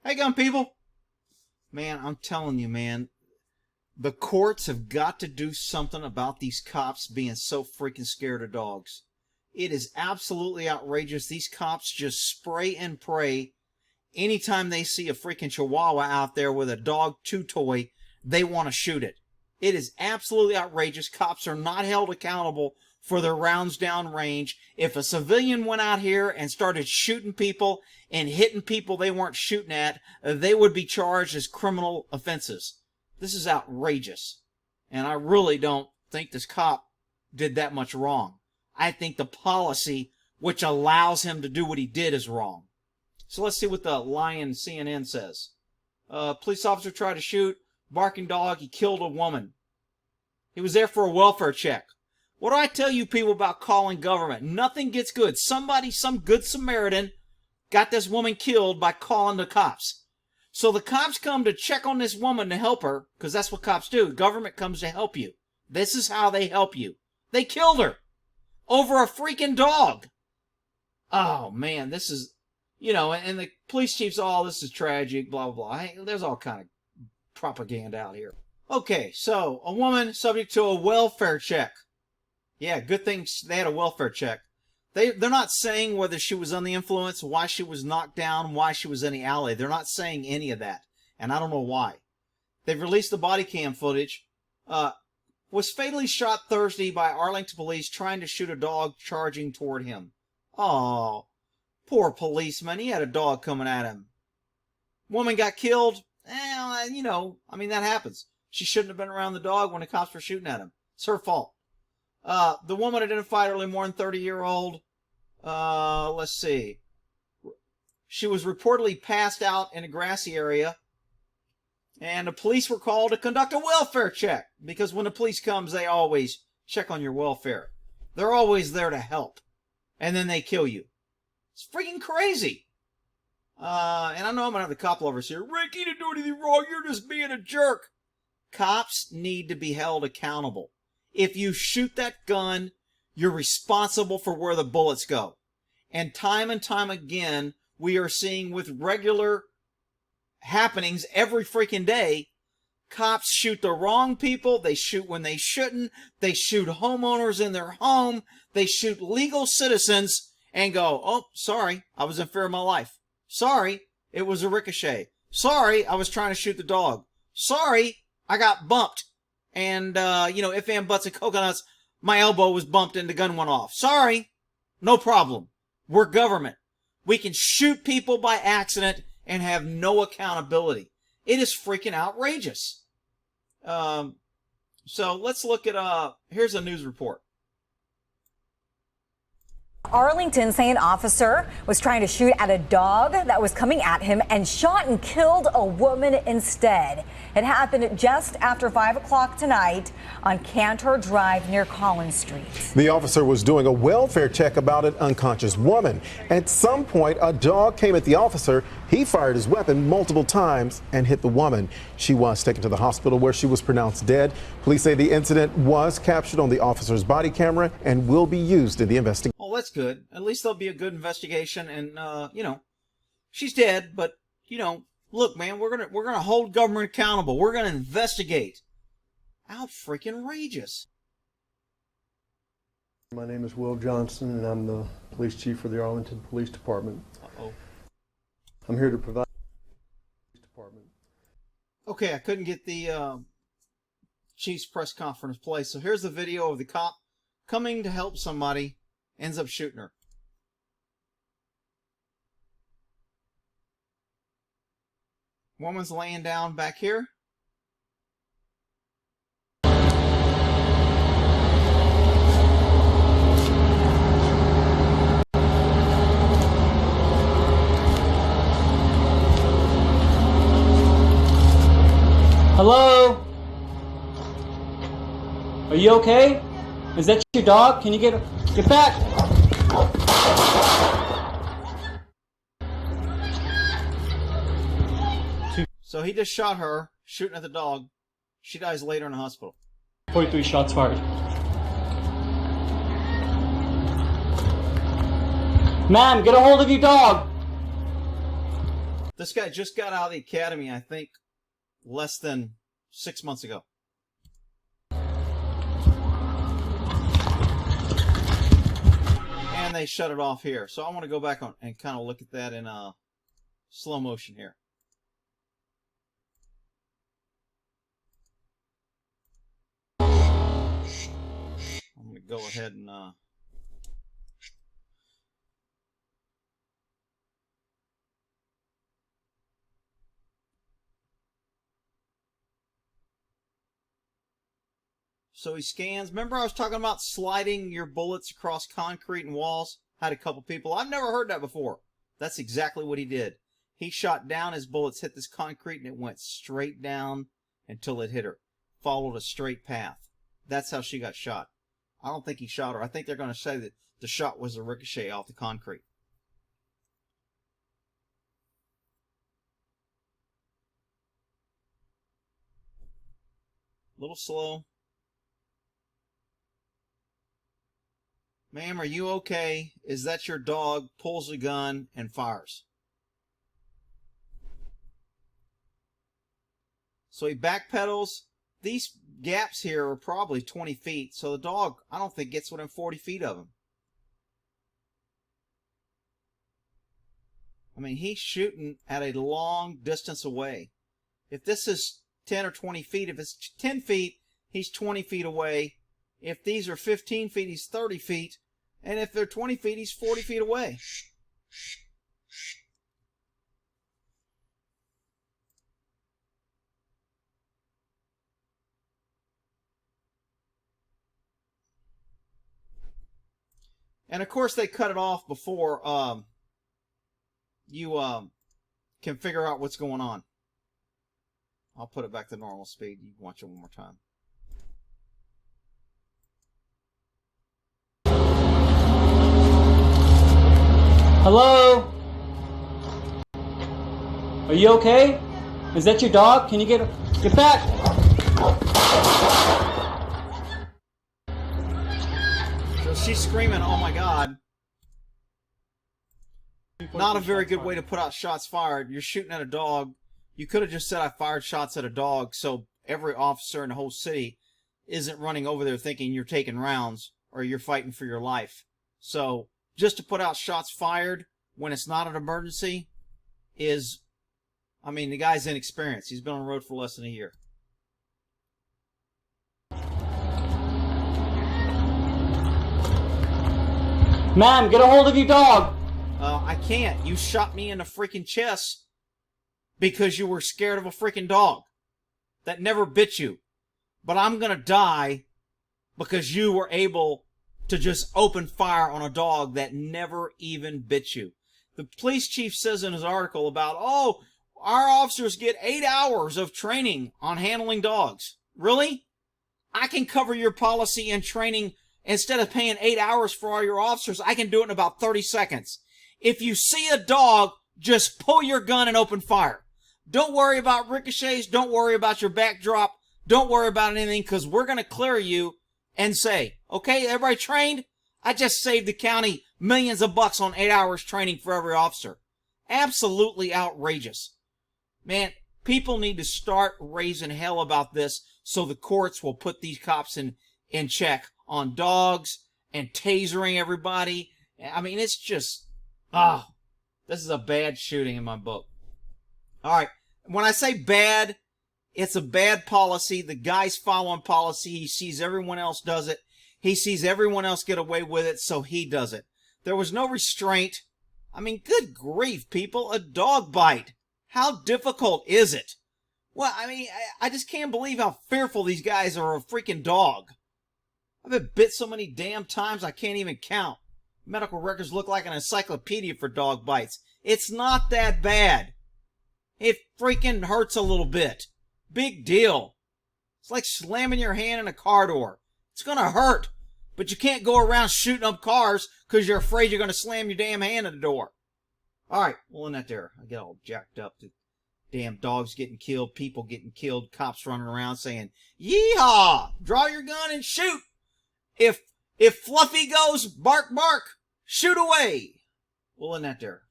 Hey, gun people. Man, I'm telling you, man, the courts have got to do something about these cops being so freaking scared of dogs. It is absolutely outrageous. These cops just spray and pray. Anytime they see a freaking chihuahua out there with a dog chew toy, they want to shoot it. It is absolutely outrageous. Cops are not held accountable for their rounds down range. If a civilian went out here and started shooting people and hitting people they weren't shooting at, they would be charged as criminal offenses. This is outrageous. And I really don't think this cop did that much wrong. I think the policy which allows him to do what he did is wrong. So let's see what the Lion CNN says. Police officer tried to shoot barking dog. He killed a woman. He was there for a welfare check. What do I tell you people about calling government? Nothing gets good. Somebody, some good Samaritan, got this woman killed by calling the cops. So the cops come to check on this woman to help her, because that's what cops do. Government comes to help you. This is how they help you. They killed her over a freaking dog. Oh, man, this is, you know, and the police chief's, oh, this is tragic, blah, blah, blah. Hey, there's all kind of propaganda out here. Okay, so a woman subject to a welfare check. Yeah, good thing they had a welfare check. They're not saying whether she was under the influence, why she was knocked down, why she was in the alley. They're not saying any of that, and I don't know why. They've released the body cam footage. Was fatally shot Thursday by Arlington police trying to shoot a dog charging toward him. Oh, poor policeman. He had a dog coming at him. Woman got killed. You know, I mean, that happens. She shouldn't have been around the dog when the cops were shooting at him. It's her fault. The woman identified early morning, 30-year-old. Let's see. She was reportedly passed out in a grassy area. And the police were called to conduct a welfare check. Because when the police comes, they always check on your welfare. They're always there to help. And then they kill you. It's freaking crazy. And I know I'm going to have the cop lovers here. Rick, you didn't do anything wrong. You're just being a jerk. Cops need to be held accountable. If you shoot that gun, you're responsible for where the bullets go. And time again, we are seeing with regular happenings every freaking day, cops shoot the wrong people. They shoot when they shouldn't. They shoot homeowners in their home. They shoot legal citizens and go, oh, sorry, I was in fear of my life. Sorry, it was a ricochet. Sorry, I was trying to shoot the dog. Sorry, I got bumped. And, you know, if and buts and coconuts, my elbow was bumped and the gun went off. Sorry, no problem. We're government. We can shoot people by accident and have no accountability. It is freaking outrageous. So let's look at, here's a news report. Arlington, say an officer was trying to shoot at a dog that was coming at him and shot and killed a woman instead. It happened just after 5 o'clock tonight on Cantor Drive near Collins Street. The officer was doing a welfare check about an unconscious woman. At some point, a dog came at the officer. He fired his weapon multiple times and hit the woman. She was taken to the hospital where she was pronounced dead. Police say the incident was captured on the officer's body camera and will be used in the investigation. Well, that's good. At least there'll be a good investigation. And, you know, she's dead, but, you know, look, man, we're gonna hold government accountable. We're gonna investigate. How freaking outrageous. My name is Will Johnson, and I'm the police chief for the Arlington Police Department. Uh-oh. I'm here to provide the police department. Okay, I couldn't get the chief's press conference play, so here's the video of the cop coming to help somebody, ends up shooting her. Woman's laying down back here. Hello? Are you okay? Is that your dog? Can you get back? So he just shot her, shooting at the dog. She dies later in the hospital. 43 shots fired. Ma'am, get a hold of your dog. This guy just got out of the academy, I think, less than 6 months ago. And they shut it off here. So I want to go back on and kind of look at that in slow motion here. I'm going to go ahead and so he scans. Remember I was talking about sliding your bullets across concrete and walls? Had a couple people. I've never heard that before. That's exactly what he did. He shot down, his bullets hit this concrete, and it went straight down until it hit her. Followed a straight path. That's how she got shot. I don't think he shot her. I think they're going to say that the shot was a ricochet off the concrete. A little slow. Ma'am, are you okay? Is that your dog? Pulls a gun and fires. So he backpedals. These gaps here are probably 20 feet. So the dog, I don't think, gets within 40 feet of him. I mean, he's shooting at a long distance away. If this is 10 or 20 feet, if it's 10 feet, he's 20 feet away. If these are 15 feet, he's 30 feet. And if they're 20 feet, he's 40 feet away. And of course, they cut it off before you can figure out what's going on. I'll put it back to normal speed. You can watch it one more time. Hello? Are you okay? Is that your dog? Can you get back? So she's screaming, oh my God. Not a very good way to put out shots fired. You're shooting at a dog. You could have just said I fired shots at a dog, so every officer in the whole city isn't running over there thinking you're taking rounds or you're fighting for your life. So just to put out shots fired when it's not an emergency is, I mean, the guy's inexperienced. He's been on the road for less than a year. Ma'am, get a hold of your dog. I can't. You shot me in the freaking chest because you were scared of a freaking dog that never bit you. But I'm going to die because you were able to just open fire on a dog that never even bit you. The police chief says in his article about, oh, our officers get 8 hours of training on handling dogs. Really? I can cover your policy and training. Instead of paying 8 hours for all your officers, I can do it in about 30 seconds. If you see a dog, just pull your gun and open fire. Don't worry about ricochets. Don't worry about your backdrop. Don't worry about anything, because we're going to clear you and say, okay, everybody trained? I just saved the county millions of bucks on 8 hours training for every officer. Absolutely outrageous. Man, people need to start raising hell about this so the courts will put these cops in check on dogs and tasering everybody. I mean, it's just, this is a bad shooting in my book. All right. When I say bad, it's a bad policy. The guy's following policy. He sees everyone else does it. He sees everyone else get away with it, so he does it. There was no restraint. I mean, good grief, people. A dog bite. How difficult is it? Well, I mean, I just can't believe how fearful these guys are of a freaking dog. I've been bit so many damn times I can't even count. Medical records look like an encyclopedia for dog bites. It's not that bad. It freaking hurts a little bit. Big deal. It's like slamming your hand in a car door. It's gonna hurt, but you can't go around shooting up cars because you're afraid you're gonna slam your damn hand in the door. Alright, well, in that there, I get all jacked up. The damn dogs getting killed, people getting killed, cops running around saying, yeehaw! Draw your gun and shoot! If Fluffy goes, bark, bark! Shoot away! Well, in that there.